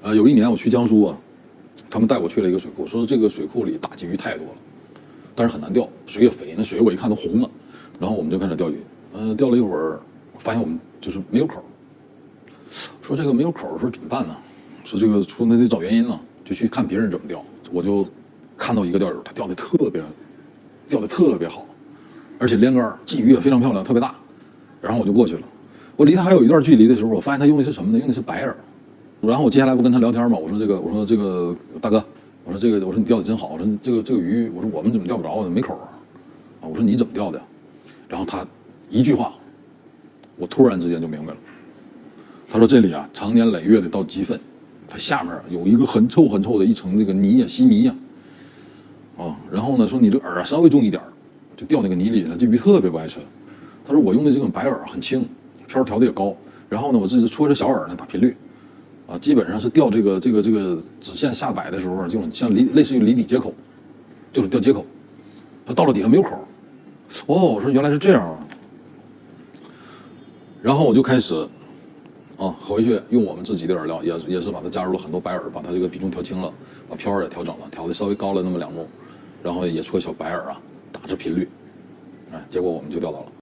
有一年我去江苏啊，他们带我去了一个水库，说这个水库里大鲫鱼太多了，但是很难钓，水也肥，那水我一看都红了。然后我们就开始钓鱼，钓了一会儿，发现我们就是没有口。说这个没有口，说怎么办呢？说这个说那得找原因了，就去看别人怎么钓。我就看到一个钓友，他钓的特别好，而且连杆，鲫鱼也非常漂亮，特别大。然后我就过去了，我离他还有一段距离的时候，我发现他用的是什么呢？用的是白饵。然后我接下来不跟他聊天嘛，我说这个大哥，我说你钓的真好，我说这个鱼，我说我们怎么钓不着，没口啊，我说你怎么钓的？然后他一句话，我突然之间就明白了。他说这里啊，长年累月的到鸡粪，它下面有一个很臭的一层这个泥呀，稀泥呀，然后呢说你这个饵啊稍微重一点，就掉那个泥里了，这鱼特别不爱吃。他说我用的这种白饵很轻，漂调的也高，然后呢我自己戳着小饵呢打频率，基本上是钓这个直线下摆的时候，这种像类似于离底接口，就是钓接口，它到了底下没有口。我说原来是这样啊，然后我就开始，回去用我们自己的饵料，也是把它加入了很多白饵，把它这个比重调轻了，把漂饵也调整了，调的稍微高了那么2目，然后也戳小白饵啊，打着频率，结果我们就钓到了。